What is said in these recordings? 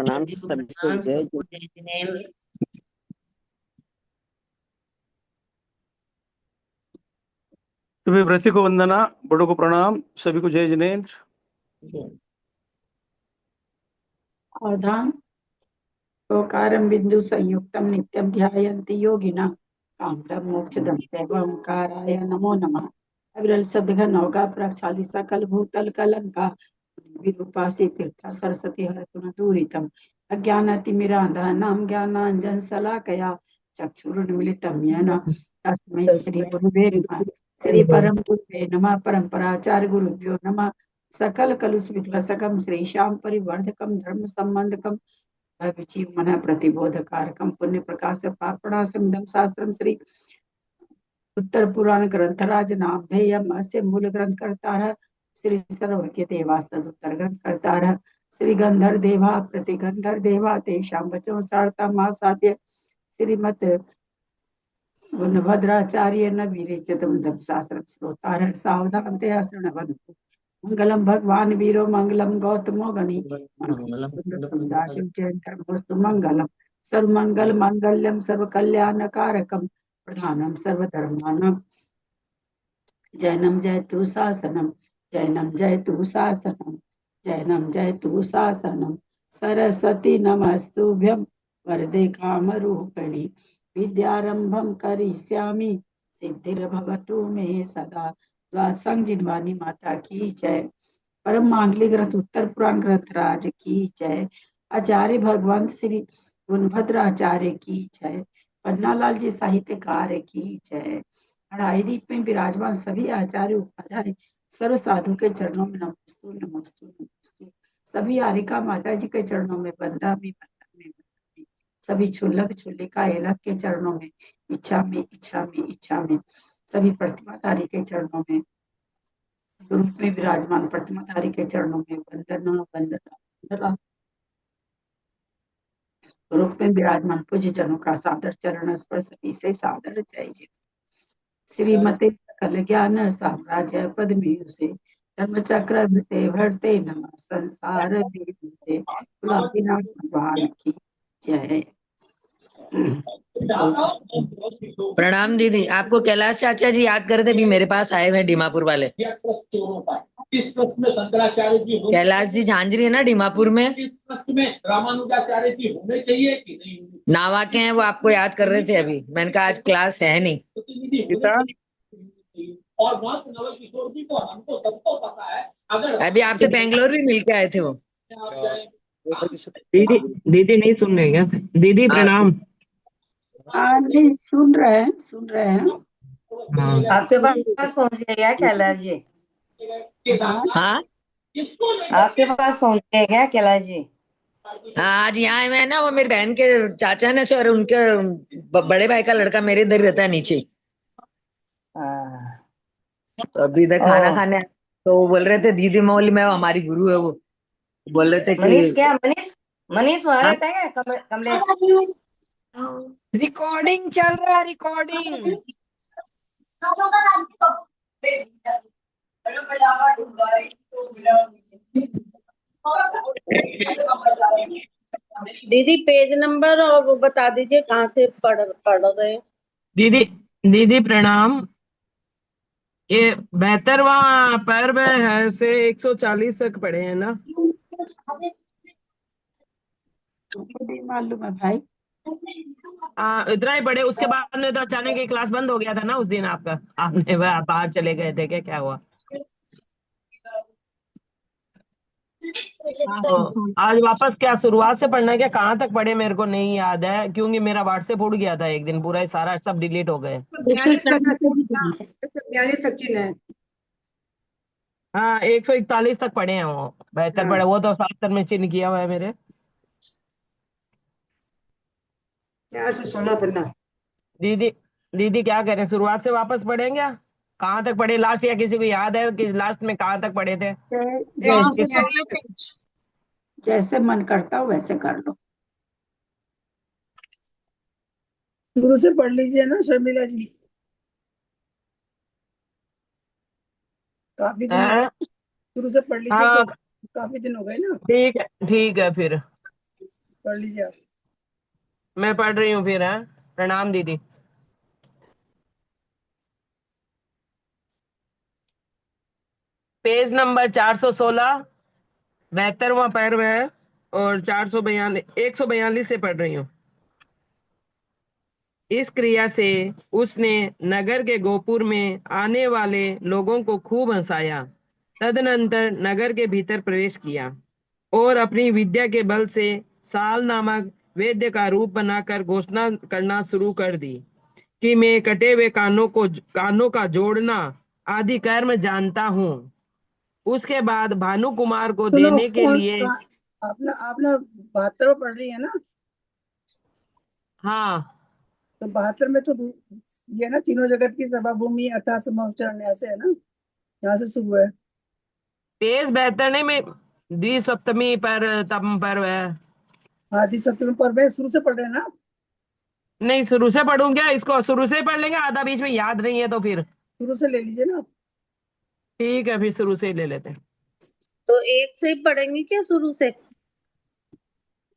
प्रणाम सभी को जय जय। सभी व्रती को वंदना, बड़ों को प्रणाम, सभी को जय जिनेन्द्र। अवधान ओकारं बिंदु संयुक्तम नित्यम ध्यायन्ति योगिना कामदम मोक्षदम ओंकाराय नमो नमः। अविरल सदघन होगा प्रक्षालिसा कल भूतल कलंका विरूपासी तीर्था सरस्वती हरतुन दूरितम अज्ञानतिमिरांधनाम ज्ञानांजन शलाकया चक्षुरुन्मीलितं येन तस्मै श्री गुरुवे नमः। श्री परम गुरुवे नमः। परम्पराचार्य गुरुभ्यो नमः। सकल कलुष विध्वसकम श्री श्याम परिवर्धकम धर्म संबंधकम विचि मन प्रतिबोधकारकम पुण्य प्रकाश पापणासम दम शास्त्रम श्री उत्तर पुराण ग्रंथराज नामधेयम अस्य मूल ग्रंथ करता श्री सर्वज्ञ देवास्तद उत्तर ग्रंथ करता श्री गंधर देवा प्रतिगंधर देवा तेषां वचो सारता मासाद्य श्रीमत गुणभद्राचार्य न विरचितम दम शास्त्रम श्रोता सावधान ते शृण्वन्तु। मंगलम भगवान वीरो मंगलम गौतमो गणि मंगलम सर्वमंगल मांगल्यम सर्व कल्याण कारकम प्रधानम सर्वधर्माणाम जैनम जयतु शासनम जैनम जयतु शासनम जैनम जयतु शासनम सरस्वती नमस्तुभ्यं वरदे कामरूपिणी विद्यारंभम करिष्यामि सिद्धिर्भवतु मे सदा। द्वादशांग जिनवानी माता की जय। परम मांगलिक ग्रंथ उत्तर पुराण ग्रंथ राज की जय। आचार्य भगवंत श्री गुणभद्राचार्य की जय। पन्नालाल जी साहित्यकार की जय। अढ़ाई दीप में विराजमान सभी आचार्य उपाध्याय सर्व साधु के चरणों में नमस्तु नमस्तु नमस्तु। सभी आरिका माता जी के चरणों में बंदा भी सभी छुल्लक छुल्लिका एलक के चरणों में इच्छा में इच्छा में इच्छा में सभी प्रतिमाधारी के चरणों में रूप में विराजमान प्रतिमाधारी के चरणों में वंदना वंदना वंदना। रूप में विराजमान पूज्य जनों का सादर चरण स्पर्श सभी से सादर जय जय। श्रीमते सकल ज्ञान साम्राज्य पद्मी से धर्म चक्र भरते नमः संसार भगवान की जय। प्रणाम दीदी। आपको कैलाश चाचा जी याद कर रहे थे, अभी मेरे पास आए हुए हैं डीमापुर वाले। कैलाश जी झांझरी है ना डीमापुर में, रामानुजाचार्य जी होने चाहिए कि नहीं नावा के हैं, वो आपको याद कर रहे थे अभी। मैंने कहा आज क्लास है नहीं। और नवल किशोर जी को हमको सबको पता है, अगर अभी आपसे बेंगलोर भी मिल के आए थे वो। दीदी दीदी नहीं सुन रहे क्या? दीदी प्रणाम। नहीं सुन रहे हैं सुन रहे हैं। आपके पास पहुंच गया कैलाश जी? हाँ आपके पास पहुंच गया क्या कैलाश जी? हाँ, आज यहाँ मैं ना, वो मेरी बहन के चाचा ने से, और उनके बड़े भाई का लड़का मेरे इधर रहता है नीचे। तो अभी इधर खाना खाने, तो वो बोल रहे थे दीदी मौली में हमारी गुरु है। वो बोल रहे थे कि मनीष क्या मनीष वहां रहता है क्या? कमलेश रिकॉर्डिंग चल रहा है, रिकॉर्डिंग। दीदी पेज नंबर और वो बता दीजिए कहाँ से पढ़ रहे। दीदी दीदी प्रणाम। ये 72वां पर्व है से 140 तक पढ़े हैं ना? मालूम है भाई। इतना ही पढ़े, उसके बाद में तो अचानक एक क्लास बंद हो गया था ना उस दिन आपका। आपने बाहर चले गए थे क्या? क्या हुआ? आज वापस क्या शुरुआत से पढ़ना है क्या? कहाँ तक पढ़े मेरे को नहीं याद है, क्योंकि मेरा व्हाट्सएप उड़ गया था एक दिन पूरा, ही सारा सब डिलीट हो गए। 42 सचिन है। हाँ 141 तक पढ़े हैं वो। 72 पढ़े, वो तो 70 में चिन्ह किया हुआ है मेरे। 4 से 16 पढ़ना। दीदी दीदी क्या करें, शुरुआत से वापस पढ़ेंगे? कहाँ तक पढ़े लास्ट, या किसी को याद है कि लास्ट में कहाँ तक पढ़े थे? जैसे मन करता हो वैसे कर लो। शुरू से पढ़ लीजिए ना शर्मिला जी, काफी दिन हो गए। शुरू से पढ़ लीजिए, हाँ काफी दिन हो गए ना। ठीक है फिर। पढ़ लीजिए आप। मैं पढ़ रही हूँ फिर। है, प्रणाम दीदी। पेज नंबर 416, 72वां पैरव है, और 442, 142 से पढ़ रही हूँ। इस क्रिया से उसने नगर के गोपुर में आने वाले लोगों को खूब हंसाया। तदनंतर नगर के भीतर प्रवेश किया और अपनी विद्या के बल से साल नामक वेद्य का रूप बनाकर घोषणा करना शुरू कर दी कि मैं कटे हुए कानों का जोड़ना आदि कर्म जानता हूँ। उसके बाद भानु कुमार को सुनो, देने के कौन लिए। आपने 72 पढ़ रही है ना? हाँ, तो 72 में तो ये ना, तीनों जगत की सभा भूमि अर्थात समोच्चरण ऐसे है ना, यहाँ से शुरू है। पेज 72 नहीं में द्विसप्तमी पर तम पर्व है। आदि सप्तमी पर्व है, शुरू से पढ़ रहे हैं ना? नहीं, शुरू से पढ़ूं क्या? इसको शुरू से पढ़ लेंगे, आधा बीच में याद नहीं है तो फिर शुरू से ले लीजिए ना। ठीक है, फिर शुरू से ही ले लेते हैं। तो एक से ही पढ़ेंगे क्या शुरू से?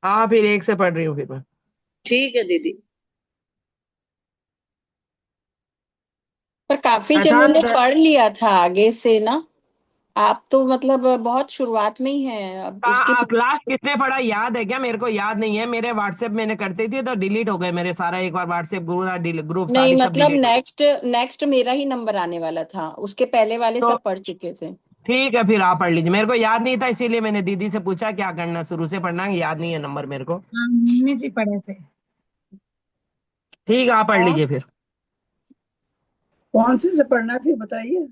हाँ, फिर एक से पढ़ रही हूँ फिर मैं। ठीक है दीदी। पर काफी जनों ने अर्थात पढ़ लिया था आगे से ना। आप तो मतलब बहुत शुरुआत में ही हैं, अब उसके क्लास कितने पढ़ा याद है क्या? मेरे को याद नहीं है। मेरे व्हाट्सएप मैंने करती थी तो डिलीट हो गए मेरे सारा। एक बार व्हाट्सएप ग्रुप नहीं, सारी सब मतलब डिलीट हो गए। नेक्स्ट मेरा ही नंबर आने वाला था, उसके पहले वाले तो सब पढ़ चुके थे। ठीक है, फिर आप पढ़ लीजिए। मेरे को याद नहीं था, इसीलिए मैंने दीदी से पूछा क्या करना, शुरू से पढ़ना है, याद नहीं है नंबर मेरे को। हमने जी पढ़े थे। ठीक है, आप पढ़ और लीजिए फिर। कौन सी से पढ़ना है फिर बताइए।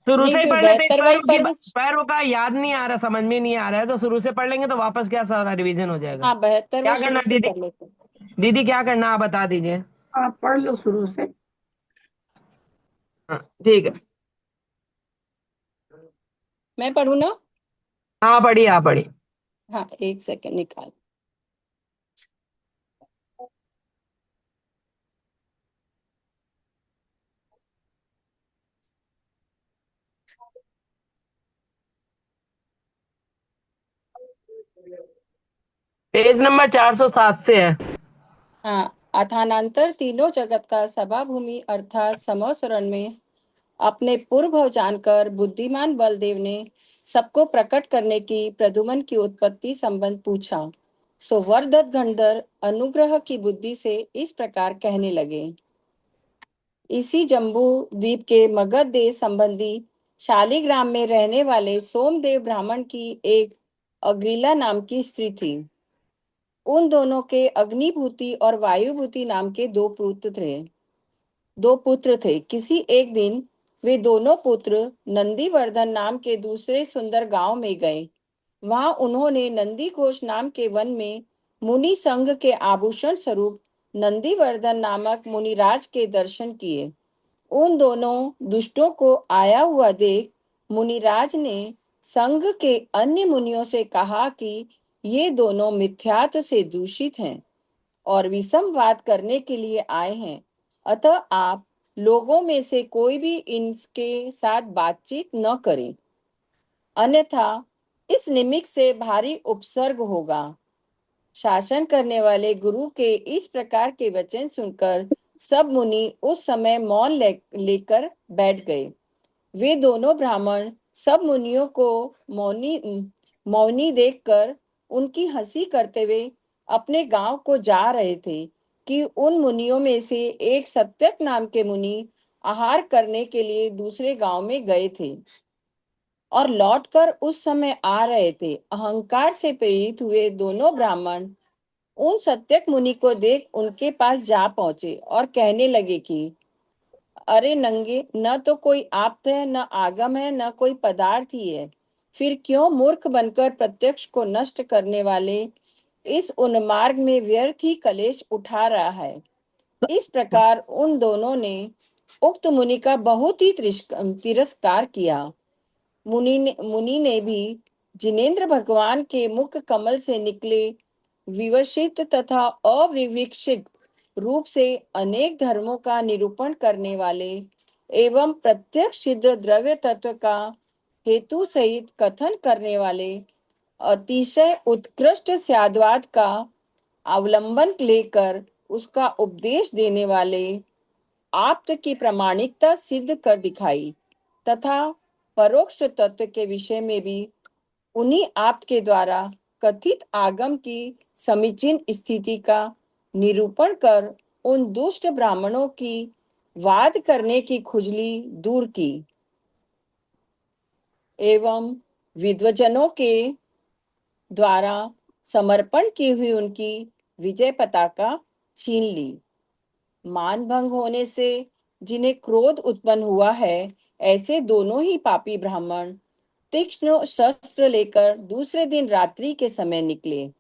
शुरू नहीं, से ही फिर पढ़ लेते। इस 72वां ही पढ़। पैरों का याद नहीं आ रहा, समझ में नहीं आ रहा है, तो शुरू से पढ़ लेंगे तो वापस क्या सारा रिवीजन हो जाएगा। हाँ, 72वां क्या करना शुरू है से दीदी? कर लेते हैं। दीदी क्या करना आप बता दीजिए। आप पढ़ लो शुरू से। हाँ, ठीक है। मैं पढ़ू ना? हाँ, पढ़िए, आप पढ़िए। हाँ, एक सेकंड निकाल। पेज नंबर 407 से है। हाँ, अथानांतर तीनों जगत का सभा भूमि अर्थात समवसरण में अपने पूर्व जानकर बुद्धिमान बलदेव ने सबको प्रकट करने की प्रदुमन की उत्पत्ति संबंध पूछा। सो वरदत्त गणधर अनुग्रह की बुद्धि से इस प्रकार कहने लगे। इसी जम्बू द्वीप के मगध देश संबंधी शालिग्राम में रहने वाले सोमदेव ब्राह्मण की एक अग्रिला नाम की स्त्री थी। उन दोनों के अग्निभूति और वायुभूति नाम के दो पुत्र थे। किसी एक दिन वे दोनों पुत्र नंदीवर्धन नाम के दूसरे सुंदर गांव में गए। वहां उन्होंने नंदी घोष नाम के वन में मुनि संघ के आभूषण स्वरूप नंदीवर्धन नामक मुनिराज के दर्शन किए। उन दोनों दुष्टों को आया हुआ देख मुनिराज ने संघ के अन्य मुनियों से कहा कि ये दोनों मिथ्यात्व से दूषित हैं और विषमवाद करने के लिए आए हैं। अतः आप लोगों में से कोई भी इनके साथ बातचीत न करें, अन्यथा इस निमित्त से भारी उपसर्ग होगा। शासन करने वाले गुरु के इस प्रकार के वचन सुनकर सब मुनि उस समय मौन लेकर बैठ गए। वे दोनों ब्राह्मण सब मुनियों को मौनी देखकर उनकी हंसी करते हुए अपने गांव को जा रहे थे कि उन मुनियों में से एक सत्यक नाम के मुनि आहार करने के लिए दूसरे गांव में गए थे और लौटकर उस समय आ रहे थे। अहंकार से प्रेरित हुए दोनों ब्राह्मण उन सत्यक मुनि को देख उनके पास जा पहुंचे और कहने लगे कि अरे नंगे, न तो कोई आप्त है, न आगम है, न कोई पदार्थ ही है, फिर क्यों मूर्ख बनकर प्रत्यक्ष को नष्ट करने वाले इस उन्मार्ग में व्यर्थ ही कलेश उठा रहा है। इस प्रकार उन दोनों ने उक्त मुनि का बहुत ही तिरस्कार किया। मुनि ने भी जिनेन्द्र भगवान के मुख कमल से निकले विवशित तथा अविवक्षित रूप से अनेक धर्मों का निरूपण करने वाले एवं प्रत्यक्ष सिद्ध द्रव्य तत्व का हेतु सहित कथन करने वाले अतिशय उत्कृष्ट स्याद्वाद का अवलंबन लेकर उसका उपदेश देने वाले आप्त की प्रामाणिकता सिद्ध कर दिखाई तथा परोक्ष तत्व के विषय में भी उन्हीं आप्त के द्वारा कथित आगम की समीचीन स्थिति का निरूपण कर उन दुष्ट ब्राह्मणों की वाद करने की खुजली दूर की एवं विद्वजनों के द्वारा समर्पण की हुई उनकी विजय पताका छीन ली। मान भंग होने से जिन्हें क्रोध उत्पन्न हुआ है, ऐसे दोनों ही पापी ब्राह्मण तीक्ष्ण शस्त्र लेकर दूसरे दिन रात्रि के समय निकले।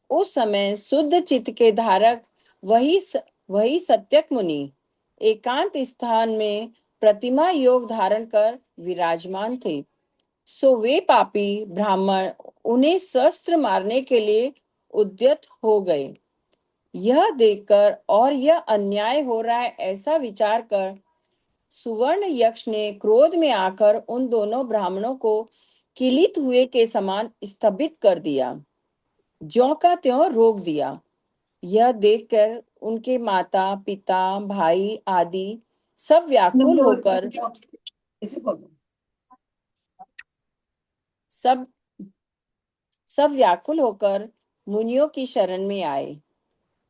उस समय शुद्ध चित्त के धारक वही सत्यक मुनि एकांत स्थान में प्रतिमा योग धारण कर विराजमान थे। सो वे पापी ब्राह्मण उन्हें शस्त्र मारने के लिए उद्यत हो गए। यह देखकर और यह अन्याय हो रहा है ऐसा विचार कर सुवर्ण यक्ष ने क्रोध में आकर उन दोनों ब्राह्मणों को किलित हुए के समान स्तंभित कर दिया, ज्यों का त्यों रोक दिया। यह देखकर उनके माता पिता भाई आदि सब व्याकुल होकर सब व्याकुल होकर मुनियों की शरण में आए।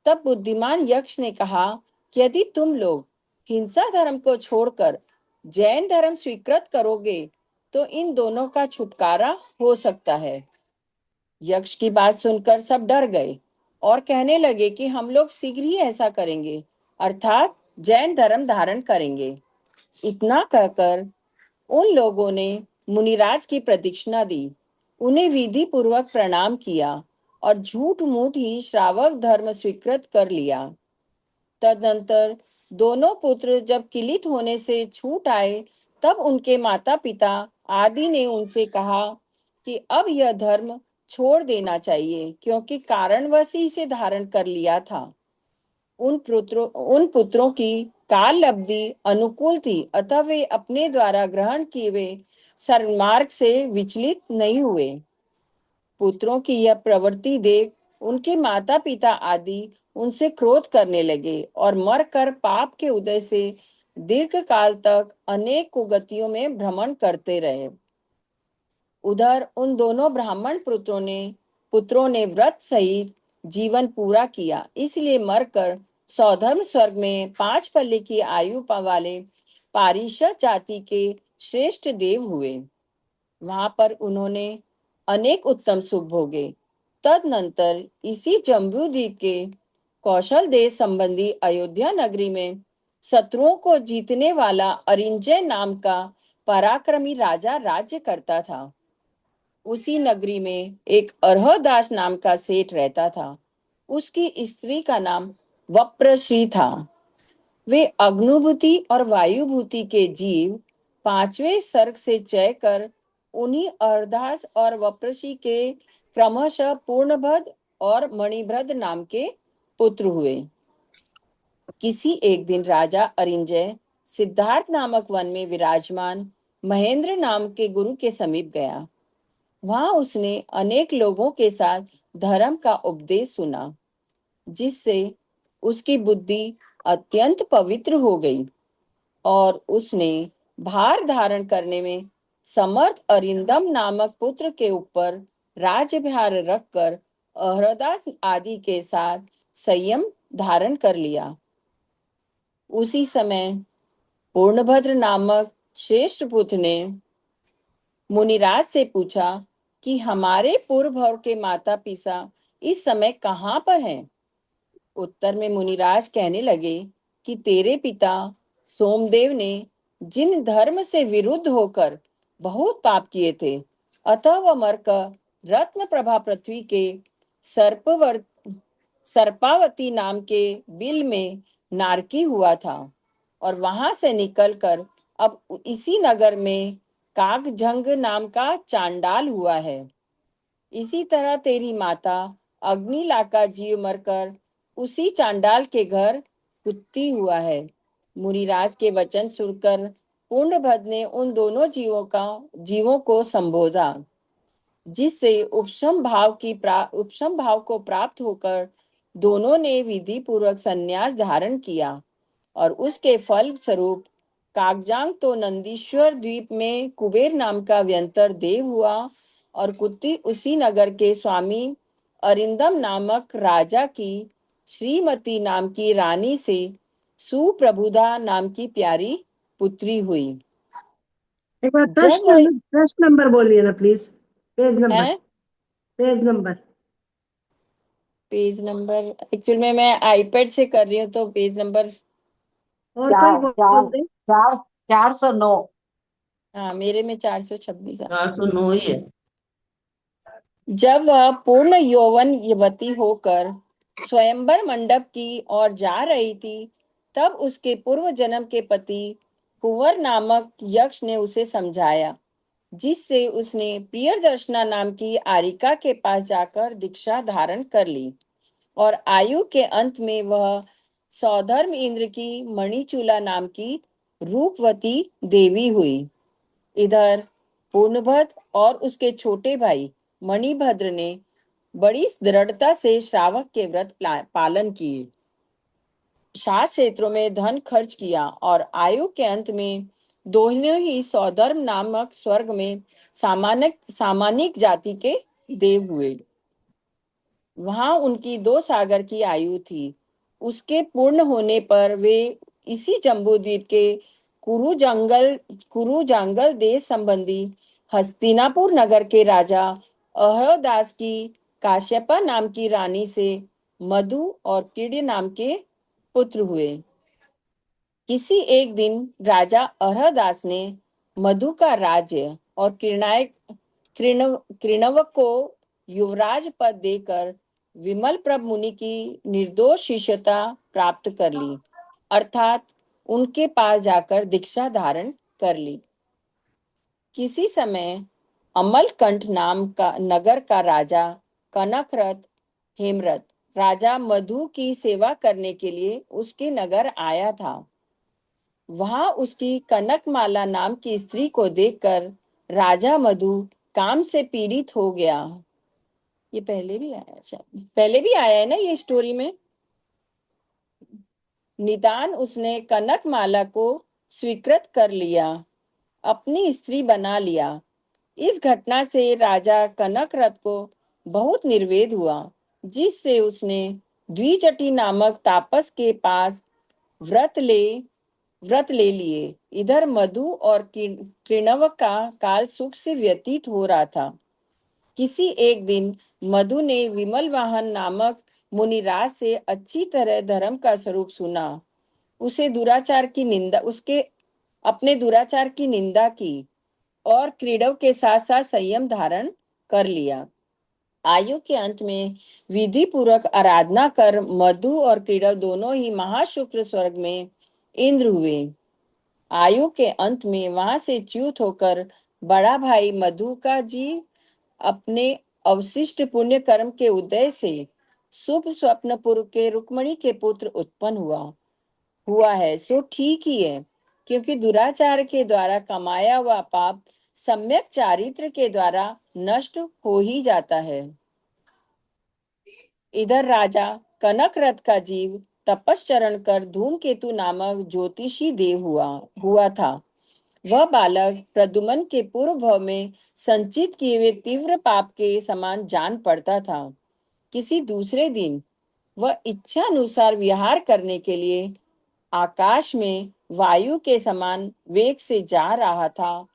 तब बुद्धिमान यक्ष ने कहा कि यदि तुम लोग हिंसा धर्म को छोड़कर जैन धर्म स्वीकृत करोगे तो इन दोनों का छुटकारा हो सकता है। यक्ष की बात सुनकर सब डर गए और कहने लगे कि हम लोग शीघ्र ही ऐसा करेंगे, अर्थात जैन धर्म धारण करेंगे। इतना कहकर उन लोगों ने मुनिराज की प्रदक्षिणा दी, उन्हें विधि पूर्वक प्रणाम किया और झूठ मूठ ही श्रावक धर्म स्वीकृत कर लिया। तदनंतर दोनों पुत्र जब किलित होने से छूट आए, तब उनके माता पिता आदि ने उनसे कहा कि अब यह धर्म छोड़ देना चाहिए, क्योंकि कारणवश ही इसे धारण कर लिया था। उन पुत्रों की काल अवधि अनुकूल थी, अतः वे अपने द्वारा ग्रहण किए हुए सन्मार्ग से विचलित नहीं हुए। पुत्रों की यह प्रवृत्ति देख उनके माता पिता आदि उनसे क्रोध करने लगे और मरकर पाप के उदय से दीर्घ काल तक अनेक कुगतियों में भ्रमण करते रहे। उधर उन दोनों ब्राह्मण पुत्रों ने व्रत सहित जीवन पूरा किया, इसलिए मरकर सौधर्म स्वर्ग में 5 पल्ले की आयु वाले पारिषद जाति के श्रेष्ठ देव हुए। वहां पर उन्होंने अनेक उत्तम सुख भोगे। तदनंतर इसी जम्बू द्वीप के कौशल देश संबंधी अयोध्या नगरी में शत्रुओं को जीतने वाला अरिंजय नाम का पराक्रमी राजा राज्य करता था। उसी नगरी में एक अर्हदास नाम का सेठ रहता था। उसकी स्त्री का नाम वप्रश्री था। वे अग्नुभूति और वायुभूति के जीव 5वें सर्ग से चय कर उन्हीं अर्हदास और वप्रश्री के क्रमशः पूर्णभद्र और मणिभद्र नाम के पुत्र हुए। किसी एक दिन राजा अरिंजय सिद्धार्थ नामक वन में विराजमान महेंद्र नाम के गुरु के समीप गया। वहां उसने अनेक लोगों के साथ धर्म का उपदेश सुना, जिससे उसकी बुद्धि अत्यंत पवित्र हो गई और उसने भार धारण करने में समर्थ अरिंदम नामक पुत्र के ऊपर राज्यभार रखकर अहरदास आदि के साथ संयम धारण कर लिया। उसी समय पूर्णभद्र नामक श्रेष्ठ पुत्र ने मुनिराज से पूछा कि हमारे पूर्व भव के माता पिता इस समय कहाँ पर हैं? उत्तर में मुनिराज कहने लगे कि तेरे पिता सोमदेव ने जिन धर्म से विरुद्ध होकर बहुत पाप किए थे, अतः वह मरकर रत्न प्रभा पृथ्वी के सर्पावती नाम के बिल में नारकी हुआ था और वहां से निकलकर अब इसी नगर में कागझंग नाम का चांडाल हुआ है। इसी तरह तेरी माता अग्निला का जीव मरकर उसी चांडाल के घर कुत्ती हुआ है। मुनिराज के वचन सुनकर पूर्णभद्र ने उन दोनों जीवों को संबोधा। जिससे उपशम भाव को प्राप्त होकर दोनों ने विधि पूर्वक संन्यास धारण किया और उसके फल स्वरूप कागजांग तो नंदीश्वर द्वीप में कुबेर नाम का व्यंतर देव हुआ और कुत्ती उसी नगर के स्वामी अरिंदम नामक राजा की श्रीमती नाम की रानी से सुप्रभुदा नाम की प्यारी पुत्री हुई। एक बार जब वह प्रश्न नंबर बोलिए ना प्लीज। Page number. है page number. Page number actual में मैं आईपैड से कर रही हूँ तो पेज नंबर और कोई बोल दे। 409। हाँ मेरे में 426 है। 409 ही है। जब वह पूर्ण यौवन युवती होकर स्वयंवर मंडप की ओर जा रही थी तब उसके पूर्व जन्म के पति कुंवर नामक यक्ष ने उसे समझाया, जिससे उसने प्रियदर्शना नाम की आरिका के पास जाकर दीक्षा धारण कर ली और आयु के अंत में वह सौधर्म इंद्र की मणिचूला नाम की रूपवती देवी हुई। इधर पूर्णभद्र और उसके छोटे भाई मणिभद्र ने बड़ी दृढ़ता से श्रावक के व्रत पालन किए, शास्त्र क्षेत्रों में धन खर्च किया और आयु के अंत में दोनों ही सौधर्म नामक स्वर्ग में सामानिक जाति के देव हुए। वहां उनकी 2 सागर की आयु थी। उसके पूर्ण होने पर वे इसी जम्बूद्वीप के कुरु जंगल देश संबंधी हस्तिनापुर नगर के राजा अहरदास की काश्यपा नाम की रानी से मधु और कीड़े नाम के पुत्र हुए। किसी एक दिन राजा अहरदास ने मधु का राज्य और कृणव को युवराज पद देकर विमल प्रभ मुनि की निर्दोष शिष्यता प्राप्त कर ली, अर्थात उनके पास जाकर दीक्षा धारण कर ली। किसी समय अमलकंठ नाम का नगर का राजा कनकरथ हेमरथ राजा मधु की सेवा करने के लिए उसके नगर आया था। वहां उसकी कनकमाला नाम की स्त्री को देखकर राजा मधु काम से पीड़ित हो गया। ये पहले भी आया है ना ये स्टोरी में। निदान उसने कनकमाला को स्वीकृत कर लिया, अपनी स्त्री बना लिया। इस घटना से राजा कनकरथ को बहुत निर्वेद हुआ, जिससे उसने द्विजटी नामक तापस के पास व्रत ले लिए। इधर मधु और कृणव का काल सुख से व्यतीत हो रहा था। किसी एक दिन मधु ने विमल वाहन नामक मुनिराज से अच्छी तरह धर्म का स्वरूप सुना। उसके अपने दुराचार की निंदा की और क्रीडव के साथ साथ संयम धारण कर लिया। आयु के अंत में विधि पूर्वक आराधना कर मधु और क्रीडव दोनों ही महाशुक्र स्वर्ग में इंद्र हुए। आयु के अंत में वहां से च्युत होकर बड़ा भाई मधु का जी अपने अवशिष्ट पुण्य कर्म के उदय से शुभ स्वप्नपुर के रुक्मणी के पुत्र उत्पन्न हुआ है। सो ठीक ही है, क्योंकि दुराचार के द्वारा कमाया हुआ पाप सम्यक चारित्र के द्वारा नष्ट हो ही जाता है। इधर राजा कनकरथ का जीव तपश्चरण कर धूमकेतु नामक ज्योतिषी देव हुआ था। वह बालक प्रदुमन के पूर्व भव में संचित किए हुए तीव्र पाप के समान जान पड़ता था। किसी दूसरे दिन वह इच्छा अनुसार विहार करने के लिए आकाश में वायु के समान वेग से जा रहा था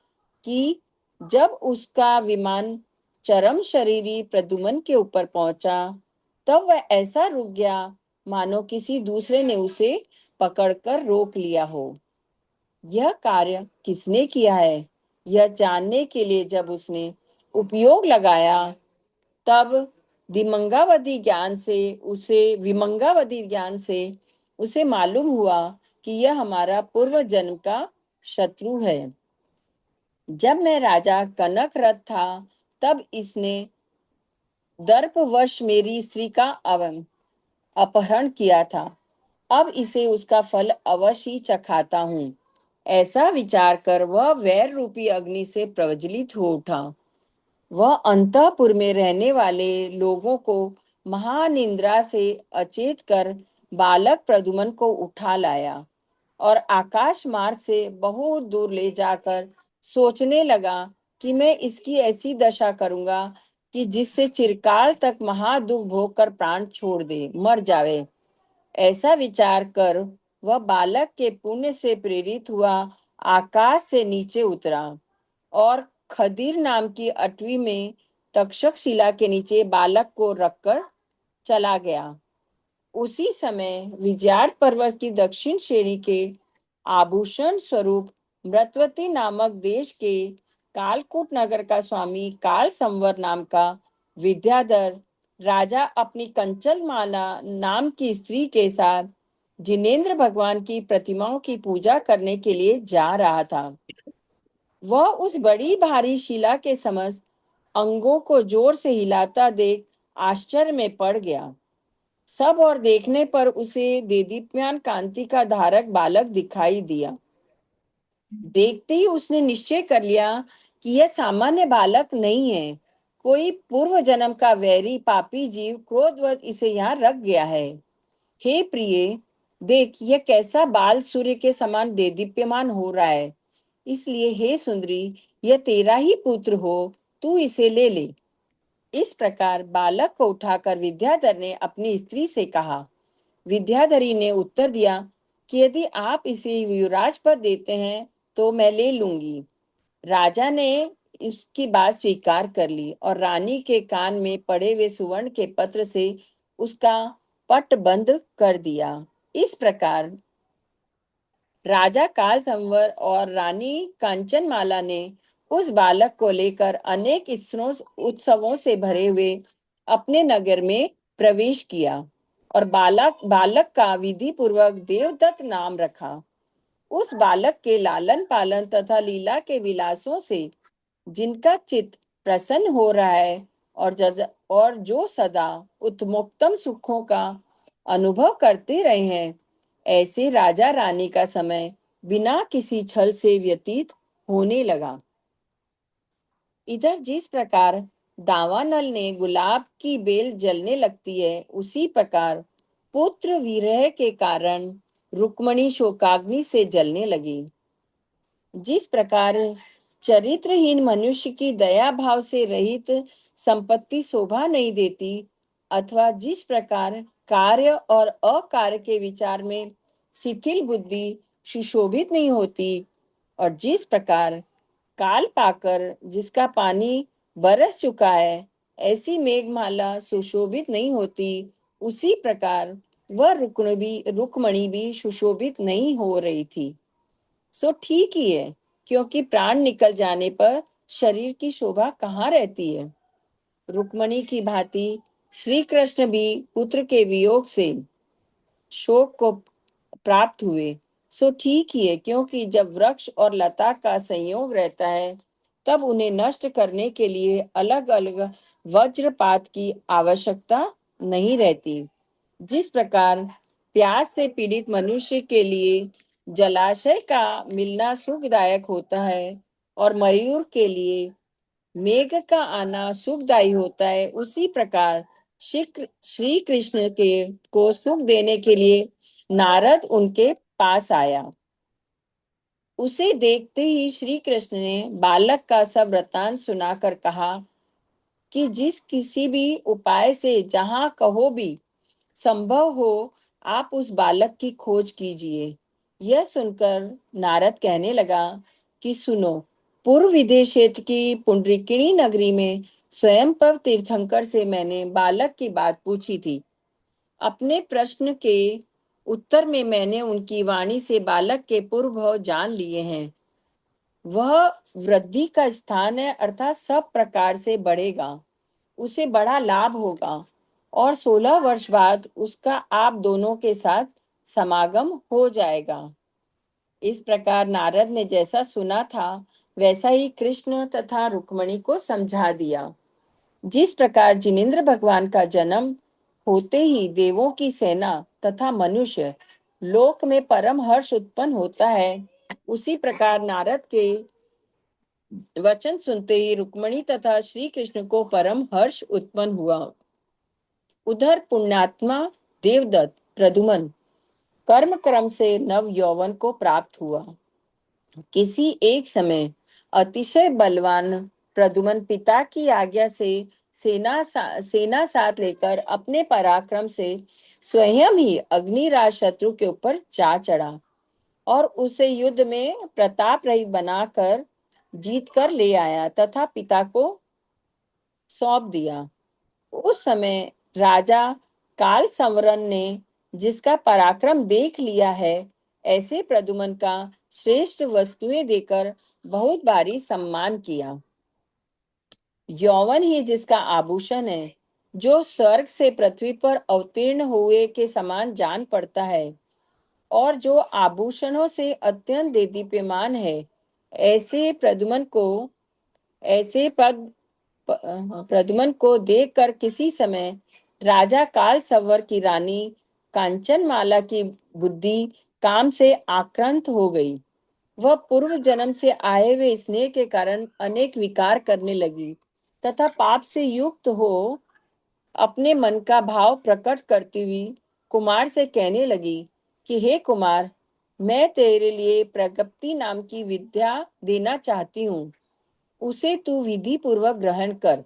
कि जब उसका विमान चरम शरीरी प्रदुमन के ऊपर पहुंचा तब वह ऐसा रुक गया मानो किसी दूसरे ने उसे पकड़कर रोक लिया हो। यह कार्य किसने किया है, यह जानने के लिए जब उसने उपयोग लगाया तब विमंगावधि ज्ञान से उसे मालूम हुआ कि यह हमारा पूर्व जन्म का शत्रु है। जब मैं राजा कनकरथ था तब इसने दर्पवश मेरी स्त्री का अपहरण किया था। अब इसे उसका फल अवश्य ही चखाता हूँ। ऐसा विचार कर वह वैर रूपी अग्नि से प्रज्वलित हो उठा। वह अंतःपुर में रहने वाले लोगों को महानिंद्रा से अचेत कर बालक प्रद्युम्न को उठा लाया और आकाश मार्ग से बहुत दूर ले जाकर सोचने लगा कि मैं इसकी ऐसी दशा करूंगा कि जिससे चिरकाल तक महादुख भोग कर प्राण छोड़ दे, मर जावे। ऐसा विचार कर वह बालक के पुण्य से प्रेरित हुआ आकाश से नीचे उतरा और खदीर नाम की अटवी में तक्षक शिला के नीचे बालक को रखकर चला गया। उसी समय विजयार्थ पर्वत की दक्षिण श्रेणी के आभूषण स्वरूप मृतवती नामक देश के कालकूट नगर का स्वामी काल संवर नाम का विद्याधर राजा अपनी कंचन माला नाम की स्त्री के साथ जिनेन्द्र भगवान की प्रतिमाओं की पूजा करने के लिए जा रहा था। वह उस बड़ी भारी शिला के समस्त अंगों को जोर से हिलाता देख आश्चर्य में पड़ गया। सब और देखने पर उसे देदीप्यमान कांति का धारक बालक दिखाई दिया। देखते ही उसने निश्चय कर लिया कि यह सामान्य बालक नहीं है, कोई पूर्व जन्म का वैरी पापी जीव क्रोधवश इसे यहाँ रख गया है। हे प्रिय, देख यह कैसा बाल सूर्य के समान देदीप्यमान हो रहा है, इसलिए हे सुंदरी, यह तेरा ही पुत्र हो, तू इसे ले ले। इस प्रकार बालक को उठाकर विद्याधर ने अपनी स्त्री से कहा। विद्याधरी ने उत्तर दिया कि यदि आप इसे युवराज पर देते हैं तो मैं ले लूंगी। राजा ने इसकी बात स्वीकार कर ली और रानी के कान में पड़े हुए सुवर्ण के पत्र से उसका पट बंद कर दिया। इस प्रकार राजा काल संवर और रानी कांचनमाला ने उस बालक को लेकर अनेक उत्सवों से भरे हुए अपने नगर में प्रवेश किया और बालक का विधि पूर्वक देवदत्त नाम रखा। उस बालक के लालन पालन तथा लीला के विलासों से जिनका चित्त प्रसन्न हो रहा है और जो सदा उत्तमोत्तम सुखों का अनुभव करते रहे हैं, ऐसे राजा रानी का समय बिना किसी छल से व्यतीत होने लगा। इधर जिस प्रकार दावानल ने गुलाब की बेल जलने लगती है, उसी प्रकार पुत्र विरह के कारण रुक्मणी शोकाग्नि से जलने लगी। जिस प्रकार चरित्रहीन मनुष्य की दया भाव से रहित संपत्ति शोभा नहीं देती, अथवा जिस प्रकार कार्य और अकार्य के विचार में शिथिल बुद्धि सुशोभित नहीं होती, और जिस प्रकार काल पाकर जिसका पानी बरस चुका है, ऐसी मेघमाला सुशोभित नहीं होती, उसी प्रकार वह रुक्मणी भी सुशोभित नहीं हो रही थी। सो ठीक ही है, क्योंकि प्राण निकल जाने पर शरीर की शोभा कहाँ रहती है। रुक्मणी की भांति श्री कृष्ण भी पुत्र के वियोग से शोक को प्राप्त हुए। सो ठीक ही है, क्योंकि जब वृक्ष और लता का संयोग रहता है, तब उन्हें नष्ट करने के लिए अलग अलग वज्रपात की आवश्यकता नहीं रहती। जिस प्रकार प्यास से पीड़ित मनुष्य के लिए जलाशय का मिलना सुखदायक होता है और मयूर के लिए मेघ का आना सुखदायी होता है, उसी प्रकार श्री कृष्ण के को सुख देने के लिए नारद उनके पास आया। उसे देखते ही श्री कृष्ण ने बालक का सब वृतांत सुनाकर कहा कि जिस किसी भी उपाय से जहां कहो भी संभव हो, आप उस बालक की खोज कीजिए। यह सुनकर नारद कहने लगा कि सुनो, पूर्व विदेश क्षेत्र की पुंडरीकिणी नगरी में स्वयंवर तीर्थंकर से मैंने बालक की बात पूछी थी। अपने प्रश्न के उत्तर में मैंने उनकी वाणी से बालक के पूर्व भाव जान लिए हैं। वह वृद्धि का स्थान है, अर्थात सब प्रकार से बढ़ेगा, उसे बड़ा लाभ होगा और 16 वर्ष बाद उसका आप दोनों के साथ समागम हो जाएगा। इस प्रकार नारद ने जैसा सुना था वैसा ही कृष्ण तथा रुक्मणी को समझा दिया। जिस प्रकार जिनेन्द्र भगवान का जन्म होते ही देवों की सेना तथा मनुष्य लोक में परम हर्ष उत्पन्न होता है, उसी प्रकार नारद के वचन सुनते ही रुक्मणी तथा श्री कृष्ण को परम हर्ष उत्पन्न हुआ। उधर पुण्यात्मा देवदत्त प्रद्युमन कर्म क्रम से नव यौवन को प्राप्त हुआ। किसी एक समय अतिशय बलवान प्रद्युमन पिता की आज्ञा से सेना साथ लेकर अपने पराक्रम से स्वयं ही अग्निराज शत्रु के ऊपर जा चढ़ा और उसे युद्ध में प्रताप रहित बनाकर जीत कर ले आया तथा पिता को सौंप दिया। उस समय राजा काल संवरण ने जिसका पराक्रम देख लिया है, ऐसे प्रद्युमन का श्रेष्ठ वस्तुएं देकर बहुत भारी सम्मान किया। यौवन ही जिसका आभूषण है, जो स्वर्ग से पृथ्वी पर अवतीर्ण हुए के समान जान पड़ता है और जो आभूषणों से अत्यंत देदीप्यमान है, ऐसे प्रद्युमन को देखकर किसी समय राजा काल संवर की रानी कांचनमाला की बुद्धि काम से आक्रांत हो गई। वह पूर्व जन्म से आए हुए स्नेह के कारण अनेक विकार करने लगी तथा पाप से युक्त हो अपने मन का भाव प्रकट करती हुई कुमार से कहने लगी कि हे कुमार, मैं तेरे लिए प्रगति नाम की विद्या देना चाहती हूँ, उसे तू विधि पूर्वक ग्रहण कर।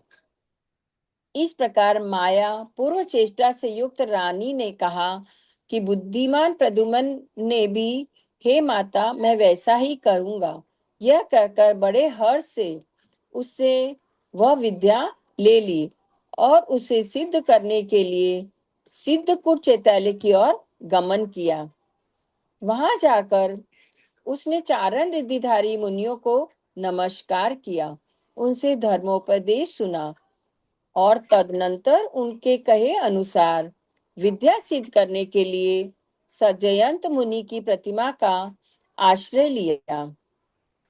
इस प्रकार माया पूर्व चेष्टा से युक्त रानी ने कहा कि बुद्धिमान प्रद्युमन ने भी, हे माता, मैं वैसा ही करूंगा। यह कहकर बड़े हर्ष से उससे वह विद्या ले ली और उसे सिद्ध करने के लिए सिद्धकूट चैताली की ओर गमन किया। वहां जाकर उसने चारण रिद्धिधारी मुनियों को नमस्कार किया, उनसे धर्मोपदेश सुना और तदनंतर उनके कहे अनुसार विद्या सिद्ध करने के लिए सजयंत मुनि की प्रतिमा का आश्रय लिया।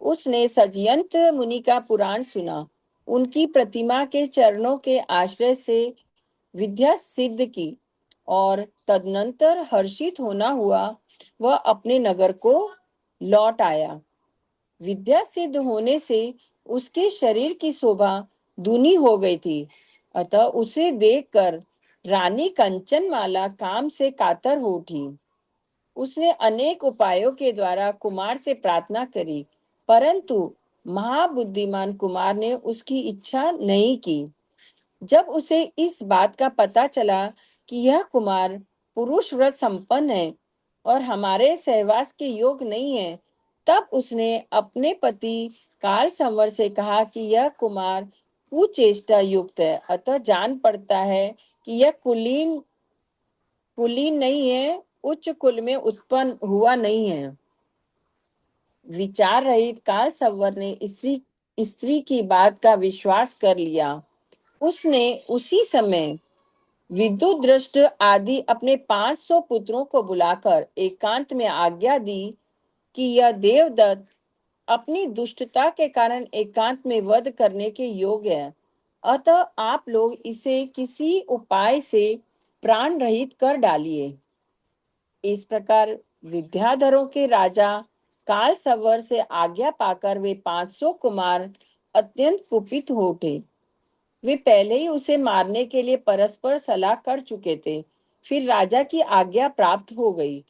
उसने सजयंत मुनि का पुराण सुना, उनकी प्रतिमा के चरणों के आश्रय से विद्या सिद्ध की और तदनंतर हर्षित होना हुआ वह अपने नगर को लौट आया। विद्या सिद्ध होने से उसके शरीर की शोभा दूनी हो गई थी, अतः उसे देखकर रानी कंचनमाला काम से कातर हो उठी। उसने अनेक उपायों के द्वारा कुमार से प्रार्थना करी, परंतु महाबुद्धिमान कुमार ने उसकी इच्छा नहीं की। जब उसे इस बात का पता चला कि यह कुमार पुरुष व्रत संपन्न है और हमारे सहवास के योग नहीं है, तब उसने अपने पति काल संवर से कहा कि यह कुमार कुचेष्टा युक्त है, अतः जान पड़ता है कि यह कुलीन नहीं है, उच्च कुल में उत्पन्न हुआ नहीं है। विचार रहित काल संवर ने स्त्री की बात का विश्वास कर लिया। उसने उसी समय विद्युत दृष्ट आदि अपने 500 पुत्रों को बुलाकर एकांत में आज्ञा दी कि यह देवदत्त अपनी दुष्टता के कारण एकांत में वध करने के योग्य है, अतः आप लोग इसे किसी उपाय से प्राण रहित कर डालिए। इस प्रकार विद्याधरों के राजा काल संवर से आज्ञा पाकर वे 500 कुमार अत्यंत कुपित हो उठे। वे पहले ही उसे मारने के लिए परस्पर सलाह कर चुके थे। फिर राजा की आज्ञा प्राप्त हो गई।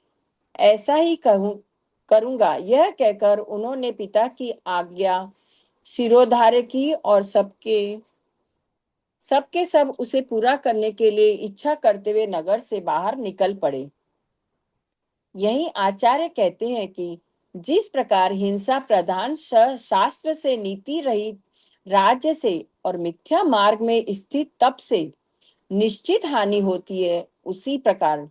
ऐसा ही करूंगा, यह कहकर उन्होंने पिता की आज्ञा शिरोधार्य की और सबके सब उसे पूरा करने के लिए इच्छा करते हुए नगर से बाहर निकल पड़े। यही आचार्य कहते हैं कि जिस प्रकार हिंसा प्रधान शास्त्र से नीति रहित राज्य से और मिथ्या मार्ग में स्थित तप से निश्चित हानि होती है, उसी प्रकार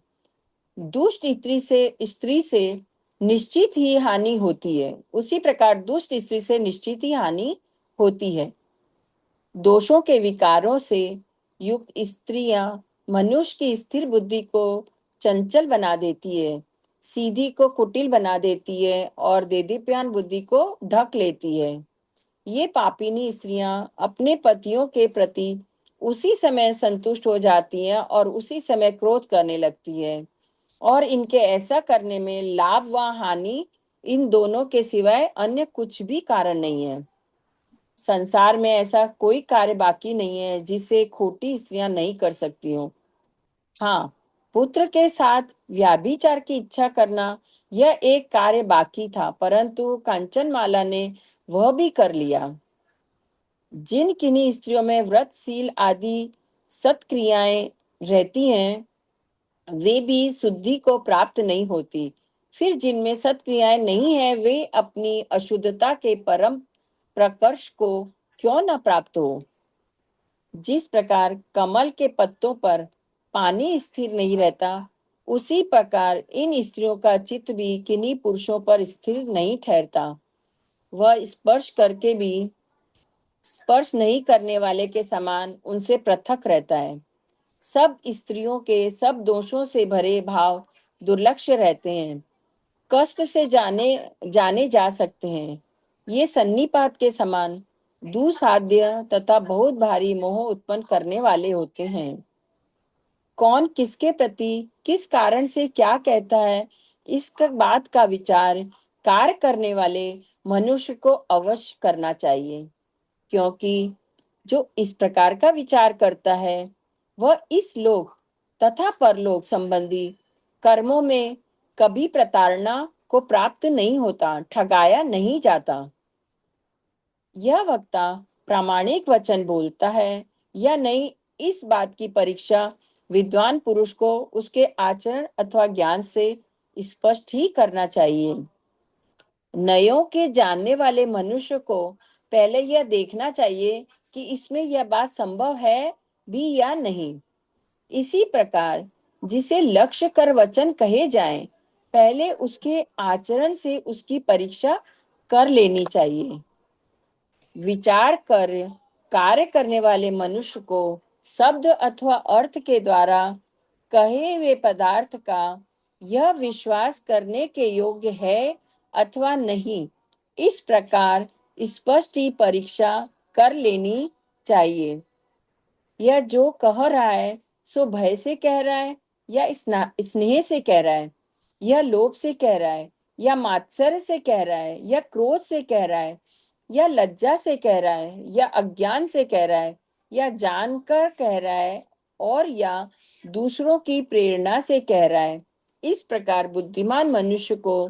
दुष्ट स्त्री से निश्चित ही हानि होती है। उसी प्रकार दुष्ट स्त्री से निश्चित ही हानि होती है। दोषों के विकारों से युक्त स्त्रियां मनुष्य की स्थिर बुद्धि को चंचल बना देती है, सीधी को कुटिल बना देती है और देदीप्यमान बुद्धि को ढक लेती है। ये पापिनी स्त्रियां अपने पतियों के प्रति उसी समय संतुष्ट हो जाती हैं और उसी समय क्रोध करने लगती है, और इनके ऐसा करने में लाभ व हानि इन दोनों के सिवाय अन्य कुछ भी कारण नहीं है। संसार में ऐसा कोई कार्य बाकी नहीं है जिसे खोटी स्त्रियां नहीं कर सकती हों। हाँ, पुत्र के साथ व्याभिचार की इच्छा करना यह एक कार्य बाकी था, परंतु कांचनमाला ने वह भी कर लिया। जिन किन्हीं स्त्रियों में व्रतशील आदि सत्क्रियाएं रहती हैं, वे भी शुद्धि को प्राप्त नहीं होती। फिर जिनमें सत्क्रियाएं नहीं है, वे अपनी अशुद्धता के परम प्रकर्ष को क्यों न प्राप्त हो। जिस प्रकार कमल के पत्तों पर पानी स्थिर नहीं रहता, उसी प्रकार इन स्त्रियों का चित्त भी किन्हीं पुरुषों पर स्थिर नहीं ठहरता। वह स्पर्श करके भी स्पर्श नहीं करने वाले के समान उनसे पृथक रहता है। सब स्त्रियों के सब दोषों से भरे भाव दुर्लक्ष्य रहते हैं, कष्ट से जाने जाने जा सकते हैं। ये सन्निपात के समान दुसाध्य तथा बहुत भारी मोह उत्पन्न करने वाले होते हैं। कौन किसके प्रति किस कारण से क्या कहता है, इस बात का विचार कार्य करने वाले मनुष्य को अवश्य करना चाहिए, क्योंकि जो इस प्रकार का विचार करता है वह इस लोक तथा परलोक संबंधी कर्मों में कभी प्रताड़ना को प्राप्त नहीं होता, ठगाया नहीं जाता। यह वक्ता प्रामाणिक वचन बोलता है या नहीं, इस बात की परीक्षा विद्वान पुरुष को उसके आचरण अथवा ज्ञान से स्पष्ट ही करना चाहिए। नयों के जानने वाले मनुष्य को पहले यह देखना चाहिए कि इसमें यह बात संभव है भी या नहीं। इसी प्रकार जिसे लक्ष्य कर वचन कहे जाएं, पहले उसके आचरण से उसकी परीक्षा कर लेनी चाहिए। विचार कर कार्य करने वाले मनुष्य को शब्द अथवा अर्थ के द्वारा कहे हुए पदार्थ का यह विश्वास करने के योग्य है अथवा नहीं, इस प्रकार स्पष्ट ही परीक्षा कर लेनी चाहिए। यह जो कह रहा है सो भय से कह रहा है या स्नेह से कह रहा है, यह लोभ से कह रहा है या मात्सर्य से कह रहा है या क्रोध से कह रहा है या लज्जा से कह रहा है या अज्ञान से कह रहा है या जानकर कह रहा है और या दूसरों की प्रेरणा से कह रहा है। इस प्रकार बुद्धिमान मनुष्य को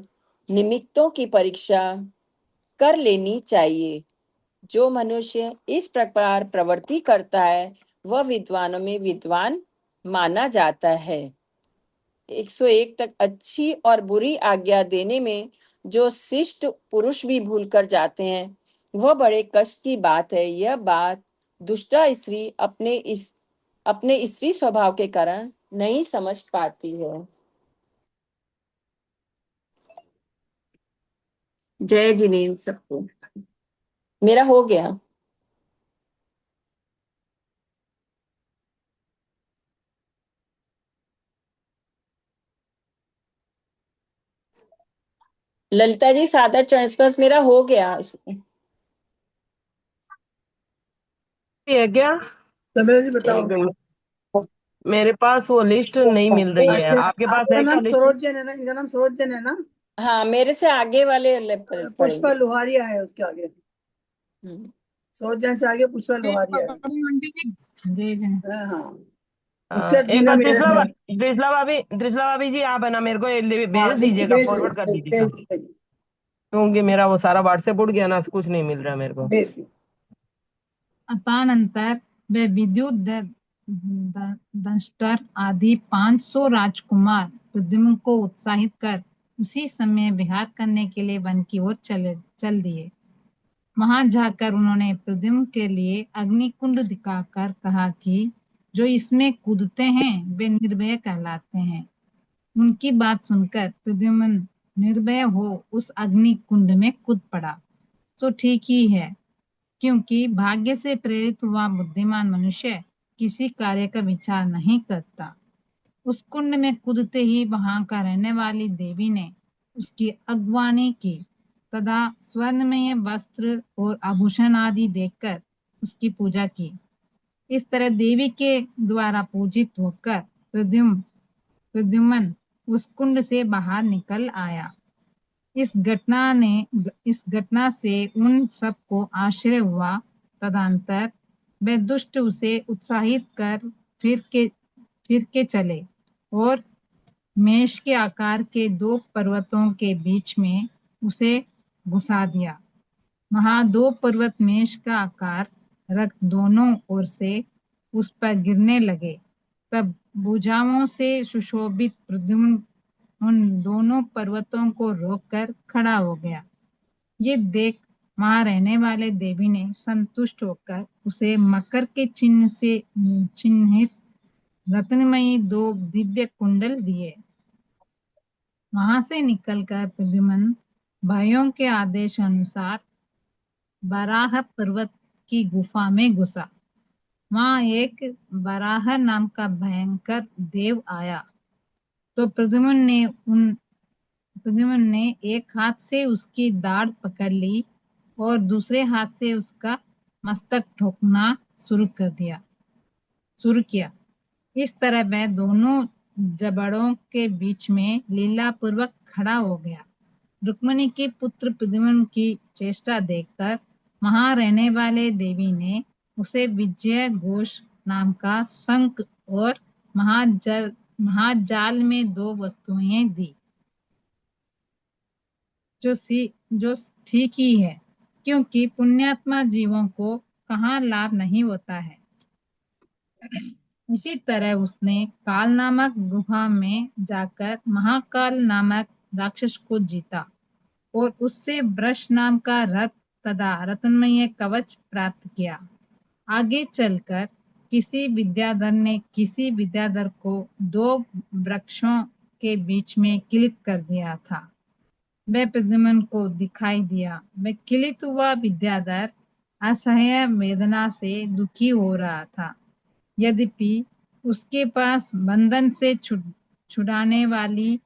निमित्तों की परीक्षा कर लेनी चाहिए। जो मनुष्य इस प्रकार प्रवृत्ति करता है वह विद्वानों में विद्वान माना जाता है। 101 तक अच्छी और बुरी आज्ञा देने में जो शिष्ट पुरुष भी भूल कर जाते हैं, वह बड़े कष्ट की बात है। यह बात दुष्टा स्त्री अपने स्त्री स्वभाव के कारण नहीं समझ पाती है। जय जिनेन्द्र सबको। मेरा हो गया। ललिता जी सादर चरण मेरा हो गया। है क्या? समय जी बताओ। एक मिनट, मेरे पास वो लिस्ट नहीं मिल रही है। अच्छा, आपके पास आपका है क्या नाम लिस्ट? सरोजन है ना? इनका नाम सरोजन है ना? हाँ, मेरे से आगे वाले पुष्पा पढ़ेंगे। लोहारिया है उसके आगे। सरोजन से आगे पुष्पा लोहारिया है। हाँ हाँ, उसके एक बिना बार मिनट में। त्रिशला भाभी जी, आप है ना मेरे को ये हाँ, भेज दीजिएगा, फॉरवर्ड कर दीजिएगा, भेज क्योंकि मेरा वो सारा व्हाट्सएप उड़ गया ना, कुछ नहीं मिल रहा मेरे को। भेज। अतानंतर वे विद्युत दंष्टर आदि 500 राजकुमार प्रद्युम्न को उत्साहित कर उसी समय विहार करने के लिए वन की ओर चल दिए। वहां जाकर उन्होंने प्रद्युम्न के लिए अग्निकुंड दिखाकर कहा कि जो इसमें कूदते हैं वे निर्भय कहलाते हैं। उनकी बात सुनकर प्रद्युम्न निर्भय हो उस अग्नि कुंड में कूद पड़ा। सो ठीक ही है, क्योंकि भाग्य से प्रेरित हुआ बुद्धिमान मनुष्य किसी कार्य का विचार नहीं करता। उस कुंड में कूदते ही वहां का रहने वाली देवी ने उसकी अगवानी की तथा स्वर्णमय वस्त्र और आभूषण आदि देखकर उसकी पूजा की। इस तरह देवी के द्वारा पूजित होकर प्रद्युम्न उस कुंड से बाहर निकल आया। इस घटना से उन सबको आश्चर्य हुआ। तदंतर वे दुष्ट उसे उत्साहित कर फिर के चले और मेष के आकार के 2 पर्वतों के बीच में उसे घुसा दिया। वहां 2 पर्वत मेष का आकार रख दोनों ओर से उस पर गिरने लगे। तब भुजाओं से सुशोभित प्रद्युम्न उन दोनों पर्वतों को रोककर खड़ा हो गया। ये देख वहां रहने वाले देवी ने संतुष्ट होकर उसे मकर के चिन्ह से चिन्हित रत्नमयी 2 दिव्य कुंडल दिए। वहां से निकलकर प्रद्युम्न भाइयों के आदेश अनुसार बराह पर्वत की गुफा में घुसा। वहां एक बराह नाम का भयंकर देव आया तो प्रद्युम्न ने एक हाथ से उसकी दाढ़ पकड़ ली और दूसरे हाथ से उसका मस्तक ठोकना शुरू किया। इस तरह वह दोनों जबड़ों के बीच में लीलापूर्वक खड़ा हो गया। रुक्मिणी के पुत्र प्रद्युम्न की चेष्टा देखकर वहां रहने वाले देवी ने उसे विजय घोष नाम का शंख और महाजाल में 2 वस्तुएं दी, जो ठीक ही है, क्योंकि पुण्यात्मा जीवों को कहाँ लाभ नहीं होता है। इसी तरह उसने काल नामक गुफा में जाकर महाकाल नामक राक्षस को जीता और उससे वृष नाम का रथ तथा रत्नमय कवच प्राप्त किया। आगे चलकर किसी विद्याधर को 2 वृक्षों के बीच में किलित कर दिया था। वह प्रद्युम्न को दिखाई दिया। वह किलित हुआ विद्याधर असह्य वेदना से दुखी हो रहा था। यद्यपि उसके पास बंधन से छुड़ाने वाली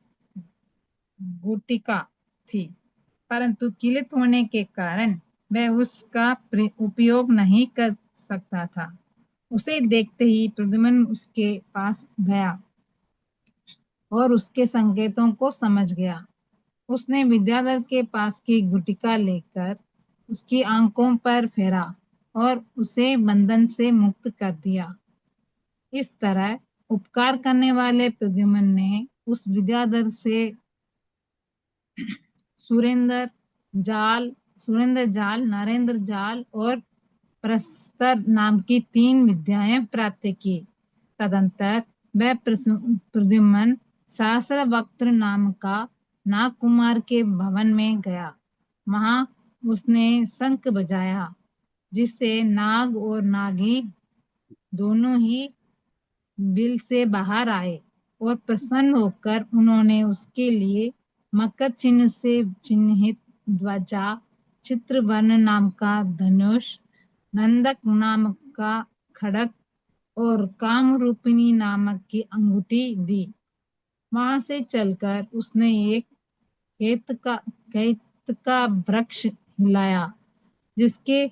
गुटिका थी, परंतु किलित होने के कारण वह उसका उपयोग नहीं कर सकता था। उसे देखते ही प्रद्युम्न उसके पास गया और उसके संकेतों को समझ गया। उसने विद्याधर के पास की गुटिका लेकर उसकी आंखों पर फेरा और उसे बंधन से मुक्त कर दिया। इस तरह उपकार करने वाले प्रद्युम्न ने उस विद्याधर से सुरेंद्र जाल, नरेंद्र जाल और प्रस्तर नाम की 3 विद्याएं प्राप्त की। तदंतर वह प्रद्युम्न सहस्रवक्त्र नाम का नागकुमार के भवन में गया। वहां उसने शंख बजाया, जिससे नाग और नागी दोनों ही बिल से बाहर आए और प्रसन्न होकर उन्होंने उसके लिए मकर चिन्ह से चिन्हित ध्वजा, चित्रवर्ण नाम का धनुष, नंदक नामक का खड़ग और कामरूपिणी नामक की अंगूठी दी। वहां से चलकर उसने एक केत का वृक्ष हिलाया, जिसके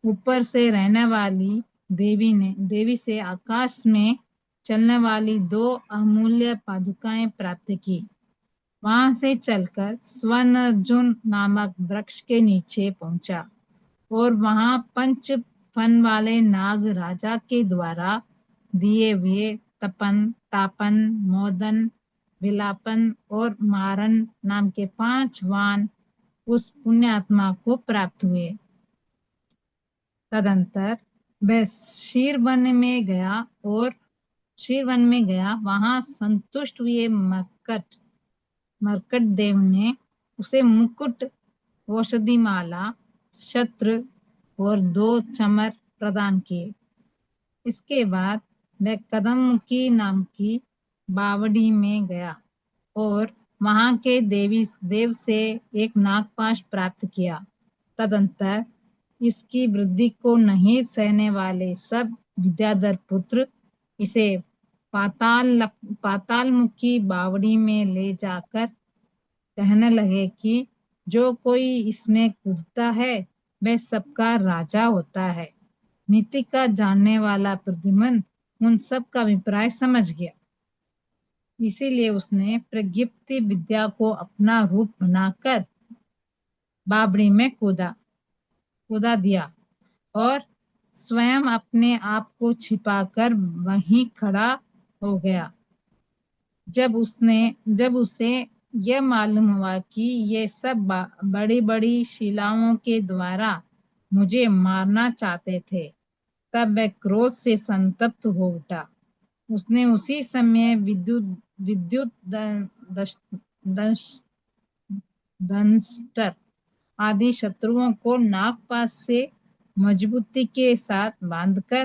ऊपर से रहने वाली देवी से आकाश में चलने वाली 2 अमूल्य पादुकाएं प्राप्त की। वहां से चलकर स्वर्णार्जुन नामक वृक्ष के नीचे पहुंचा और वहां 5 फन वाले नाग राजा के द्वारा दिए हुए तपन, तापन, मोदन, विलापन और मारन नाम के 5 वान उस पुण्यात्मा को प्राप्त हुए। तदंतर वह शीरवन में गया। वहां संतुष्ट हुए मरकट देव ने उसे मुकुट, औषधि माला, छत्र और 2 चमर प्रदान किए। इसके बाद वह कदममुखी नाम की बावड़ी में गया और वहां के देव से एक नागपाश प्राप्त किया। तदंतर इसकी वृद्धि को नहीं सहने वाले सब विद्याधर पुत्र इसे पातालमुखी बावड़ी में ले जाकर कहने लगे कि जो कोई इसमें कूदता है वह सबका राजा होता है। नीति का जानने वाला प्रद्युम्न उन सब का अभिप्राय समझ गया। इसीलिए उसने प्रज्ञप्ति विद्या को अपना रूप बनाकर बावड़ी में कूदा दिया और स्वयं अपने आप को छिपाकर वहीं खड़ा हो गया। जब उसे यह मालूम हुआ कि ये सब बड़ी बड़ी शिलाओं के द्वारा मुझे मारना चाहते थे, तब वह क्रोध से संतप्त हो उठा। उसने उसी समय विद्युत दंष्ट्र आदि शत्रुओं को नागपाश से मजबूती के साथ बांधकर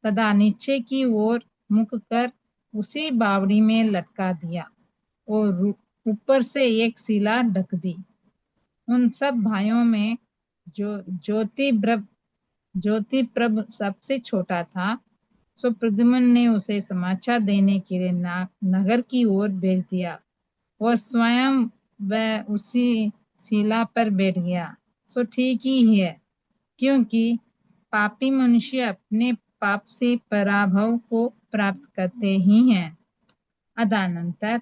तथा नीचे की ओर मुख कर उसी बावड़ी में लटका दिया और ऊपर से एक शिला ढक दी। उन सब भाइयों में जो ज्योति प्रभ सबसे छोटा था, सो प्रद्युम्न ने उसे समाचार देने के लिए नगर की ओर भेज दिया और स्वयं वह उसी शिला पर बैठ गया। सो ठीक ही है, क्योंकि पापी मनुष्य अपने पाप से पराभव को प्राप्त करते ही हैं। अदानंतर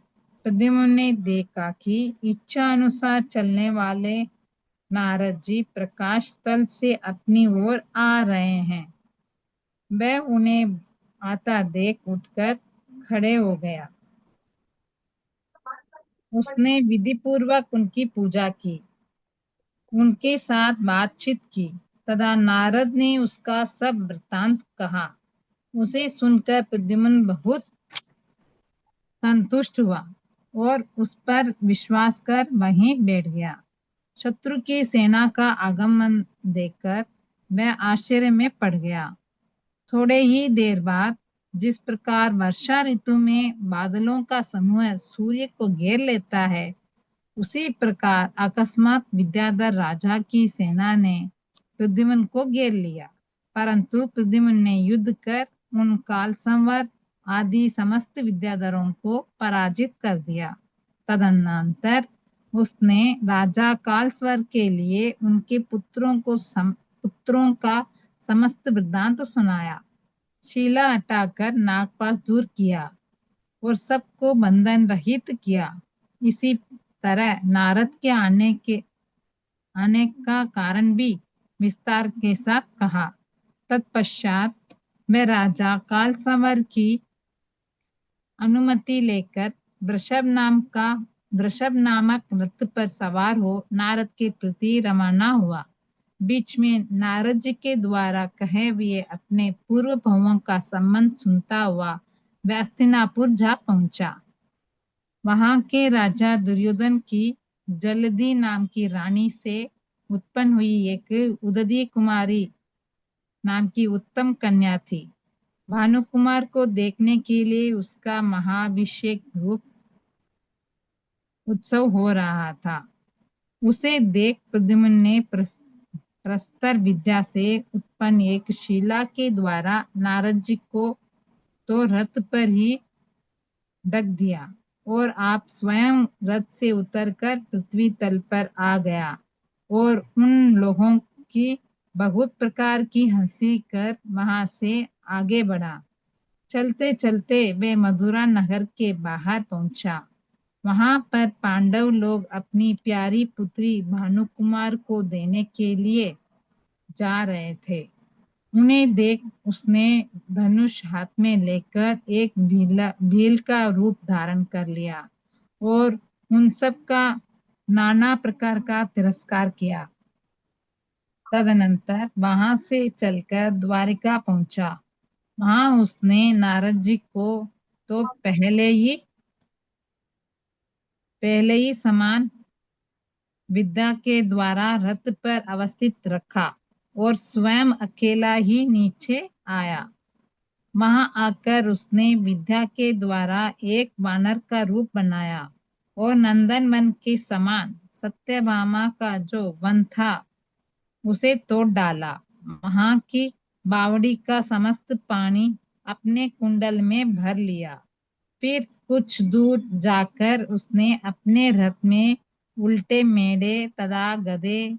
प्रद्युम्न ने देखा कि इच्छा अनुसार चलने वाले नारद जी प्रकाश तल से अपनी ओर आ रहे हैं। वह उन्हें आता देख उठकर खड़े हो गया। उसने विधि पूर्वक उनकी पूजा की, उनके साथ बातचीत की तथा नारद ने उसका सब वृत्तांत कहा। उसे सुनकर प्रद्युम्न बहुत संतुष्ट हुआ और उस पर विश्वास कर वहीं बैठ गया। शत्रु की सेना का आगमन देखकर वह आश्चर्य में पड़ गया। थोड़े ही देर बाद जिस प्रकार वर्षा ऋतु में बादलों का समूह सूर्य को घेर लेता है, उसी प्रकार अकस्मात विद्याधर राजा की सेना ने प्रद्युम्न को घेर लिया, परंतु प्रद्युम्न ने युद्ध कर उन काल संवर आदि समस्त विद्याधरों को पराजित कर दिया। तदनंतर उसने राजा कालस्वर के लिए उनके पुत्रों का समस्त वृत्तांत सुनाया, शिला हटाकर नागपाश दूर किया और सबको बंधन रहित किया। इसी तरह नारद के आने का कारण भी विस्तार के साथ कहा। तत्पश्चात वे राजा कालसंवर की अनुमति लेकर वृषभ नामक रथ पर सवार हो नारद के प्रति रवाना हुआ। बीच में नारद जी के द्वारा कहे हुए अपने पूर्व भावों का संबंध सुनता हुआ वह हस्तिनापुर जा पहुंचा। वहां के राजा दुर्योधन की जलदी नाम की रानी से उत्पन्न हुई एक उदती कुमारी नाम की उत्तम कन्या थी। भानुकुमार को देखने के लिए उसका महाभिषेक रूप उत्सव हो रहा था। उसे देख प्रद्युम्न ने प्रस्तर विद्या से उत्पन्न एक शिला के द्वारा नारद जी को तो रथ पर ही ढक दिया और आप स्वयं रथ से उतरकर पृथ्वी तल पर आ गया और उन लोगों की बहुत प्रकार की हंसी कर वहां से आगे बढ़ा। चलते चलते वे मथुरा नगर के बाहर पहुंचा। वहां पर पांडव लोग अपनी प्यारी पुत्री भानुकुमार को देने के लिए जा रहे थे। उन्हें देख उसने धनुष हाथ में लेकर एक भील का रूप धारण कर लिया और उन सब का नाना प्रकार का तिरस्कार किया। तदनंतर वहां से चलकर द्वारिका पहुंचा। वहां उसने नारद जी को तो पहले ही समान विद्या के द्वारा रथ पर अवस्थित रखा और स्वयं अकेला ही नीचे आया। वहां आकर उसने विद्या के द्वारा एक वानर का रूप बनाया और नंदन वन के समान सत्यभामा का जो वन था उसे तोड़ डाला। वहां की बावड़ी का समस्त पानी अपने कुंडल में भर लिया। फिर कुछ दूर जाकर उसने अपने रथ में उल्टे मेढ़े तथा गधे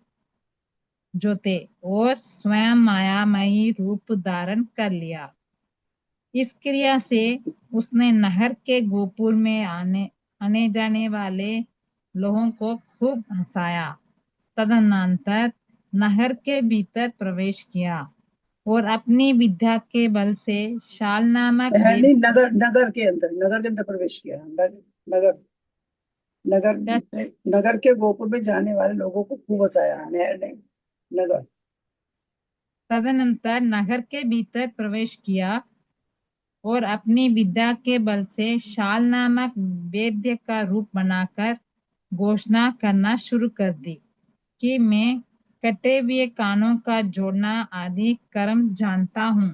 जोते और स्वयं मायामयी रूप धारण कर लिया। इस क्रिया से उसने नहर के गोपुर में आने जाने वाले लोगों को खूब हंसाया तदनंतर नगर के भीतर प्रवेश किया और अपनी विद्या के बल से शाल नामक नहीं, नगर के अंदर प्रवेश किया। नगर नगर नगर के गोपुर में जाने वाले लोगों को खूब हंसाया। नहर नहीं, नगर। तदनंतर नगर के भीतर प्रवेश किया और अपनी विद्या के बल से शाल नामक वेद्य का रूप बनाकर घोषणा करना शुरू कर दी कि मैं कटे हुए कानों का जोड़ना आदि कर्म जानता हूँ।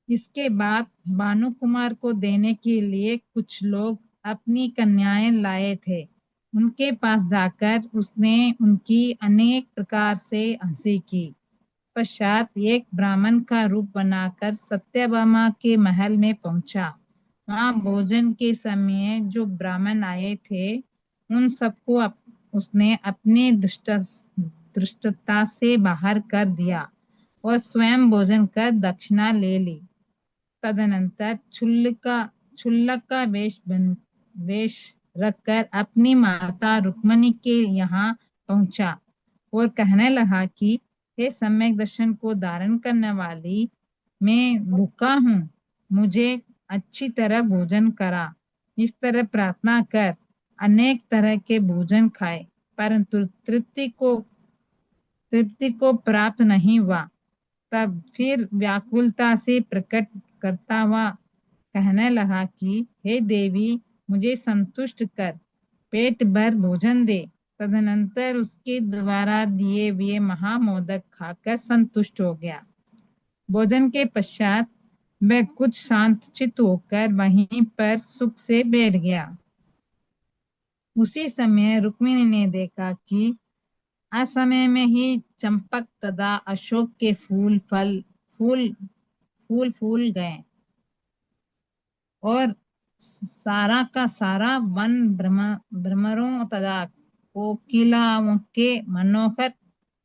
इसके बाद भानु कुमार को देने के लिए कुछ लोग अपनी कन्याएं लाए थे। उनके पास जाकर उसने उनकी अनेक प्रकार से हंसी की। पश्चात एक ब्राह्मण का रूप बनाकर सत्यभामा के महल में पहुंचा। वहां भोजन के समय जो ब्राह्मण आए थे उन सबको उसने अपने दृष्टता से बाहर कर दिया और स्वयं भोजन कर दक्षिणा ले ली। तदनंतर क्षुल्लक का वेश रखकर अपनी माता रुक्मणी के यहाँ पहुंचा और कहने लगा कि हे सम्यक दर्शन को धारण करने वाली, मैं भूखा हूँ, मुझे अच्छी तरह भोजन करा। इस तरह प्रार्थना कर अनेक तरह के भोजन खाए, परंतु तृप्ति को प्राप्त नहीं हुआ। तब फिर व्याकुलता से प्रकट करता हुआ कहने लगा कि हे देवी, मुझे संतुष्ट कर, पेट भर भोजन दे। तदनंतर उसके द्वारा दिए हुए महामोदक खाकर संतुष्ट हो गया। भोजन के पश्चात वह कुछ शांतचित्त होकर वहीं पर सुख से बैठ गया। उसी समय रुक्मिणी ने देखा कि असमय में ही चंपक तथा अशोक के फूल गए और सारा का सारा वन भ्रमरों तथा कोकिलाओं के मनोहर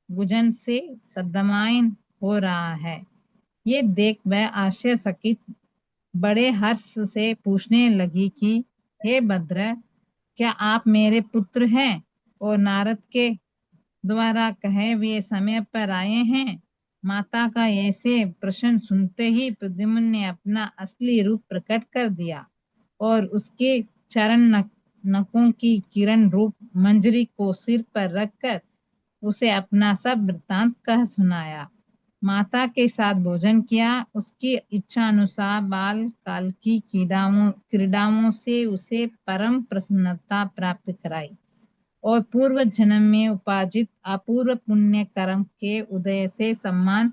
गुंजन से सद्यमायन हो रहा है। ये देख वह आश्चर्यचकित बड़े हर्ष से पूछने लगी कि हे भद्र, क्या आप मेरे पुत्र हैं और नारद के द्वारा कहे हुए समय पर आए हैं? माता का ऐसे प्रश्न सुनते ही प्रद्युम्न ने अपना असली रूप प्रकट कर दिया और उसके चरण नकों की किरण रूप मंजरी को सिर पर रखकर उसे अपना सब वृत्तांत कह सुनाया। माता के साथ भोजन किया, उसकी इच्छा अनुसार बाल काल की क्रीड़ाओं से उसे परम प्रसन्नता प्राप्त कराई और पूर्व जन्म में उपार्जित अपूर्व पुण्य कर्म के उदय से सम्मान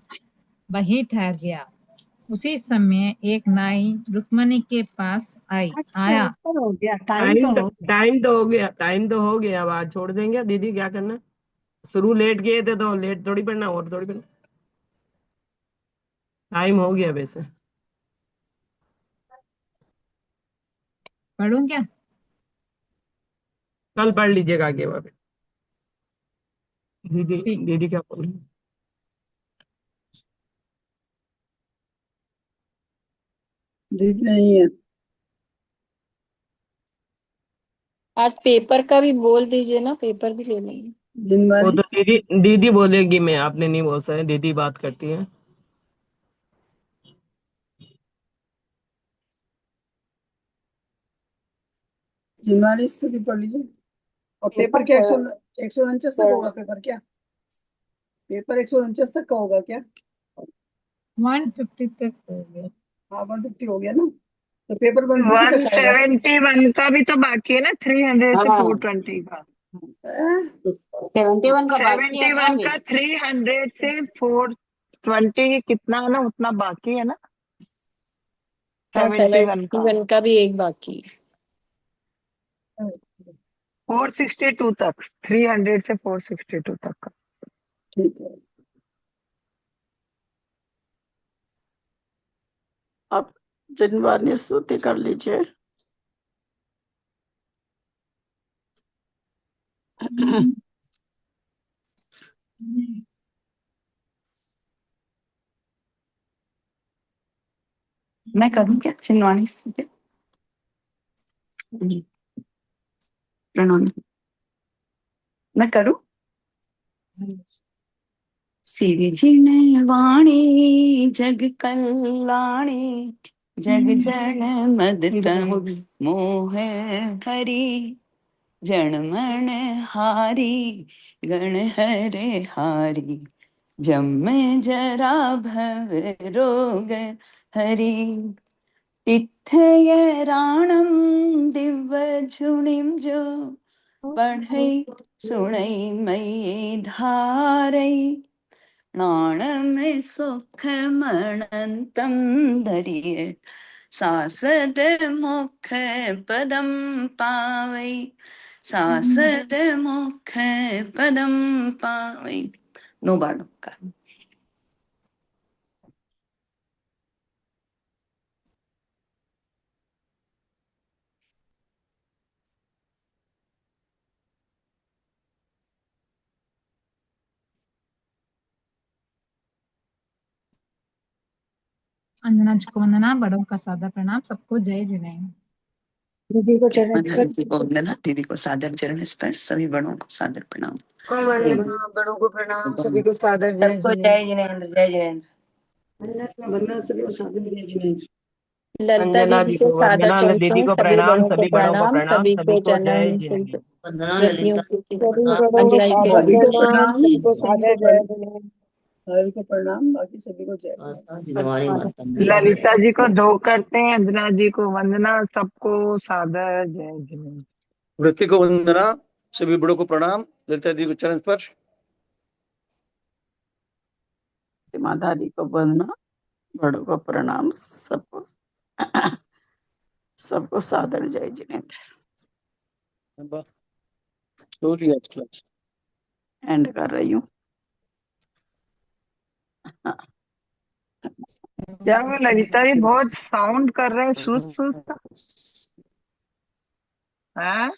वही ठहर गया। उसी समय एक नाई रुक्मणी के पास आया। हो गया, टाइम तो हो गया। अब आज छोड़ देंगे दीदी, क्या करना। शुरू लेट किए थे तो लेट थोड़ी पढ़ना, और थोड़ी पढ़ना। टाइम हो गया वैसे। पढ़ूं क्या? कल पढ़ लीजिएगा आगे वाले। दीदी ठीक। दीदी क्या बोल रही? दीदी नहीं है। आज पेपर का भी बोल दीजिए ना, पेपर भी ले लेंगे। वो जिनवानी तो दीदी बोलेगी, मैं आपने नहीं बोल सकते। दीदी बात करती है। जिनवानी स्तुति पढ़ लीजिए। और पेपर क्या 149 तक होगा? पेपर क्या? पेपर 149 तक का होगा क्या? 150 तक हो गया। हाँ, 150 हो गया ना, तो पेपर 150 तक आएगा। 171 का भी तो बाकी है ना, 300 से 420 का। 71 का बाकी है ना 71 अभी। का 300 से 420 कितना है ना, उतना बाकी है ना। 71 का 71 का भी एक बाकी है। 462 तक, 300 से 462 तक का। ठीक है। आप जिनवानी स्तुति कर लीजिए। मैं करूँ क्या जिनवानी स्तुति? प्रणोन मैं करूँ? सिरजिन वाणी जग कल्याणी जग जन मदतम मोह हरि जनमन हारी गण हरे हारी जम जरा भव रोग हरि तिथय राणम दिव्य झुनिम जो पढ़ई सुनई मई धारई नाण में सुख मणंतम धरिये सासद मुख पदम पावई सासद मुख पदम पावई नो बाणों का अंजना जी को वंदना, बड़ों का सादर प्रणाम, सबको जय जिनेन्द्र। दीदी को चरण दीदी को वंदना, दीदी को सादर चरण स्पर्श, सभी बड़ों को सादर प्रणाम। को वंदना, बड़ों को प्रणाम, सभी को सादर जय सबको जिनेन्द्र। जय जिनेन्द्र, जय जिनेन्द्र। ललिता अंजना दीदी जी को को सादर वंदना, चरण दीदी छूए, को सभी प्रणाम, बड़ों को सभी बड़ों को प्रणाम, प्रणाम, सभी सभी को को जय चरण जिनेन्द्र। वंदना व्रतियों ललिता को सभी प्रणाम बड़ों को अंजलि सादर सभी को प्रणाम, प्रणाम, सबको सभी को सादर जय जिनेन्द्र। सभी को प्रणाम, बाकी सभी को जय। दिलवाणी माता ललिता जी को धो करते हैं, अंजना जी को वंदना, सबको सादर जय जिनेन्द्र। वृत्ति को वंदना, सभी बड़ों को प्रणाम, ललिता जी को चरण स्पर्श। माधारी को वंदना, बड़ों को प्रणाम, सबको सबको सादर जय जिनेन्द्र। क्लास एंड कर रही हूँ। क्या वो ललिता जी बहुत साउंड कर रहे हैं, सुस्त सुस्त है।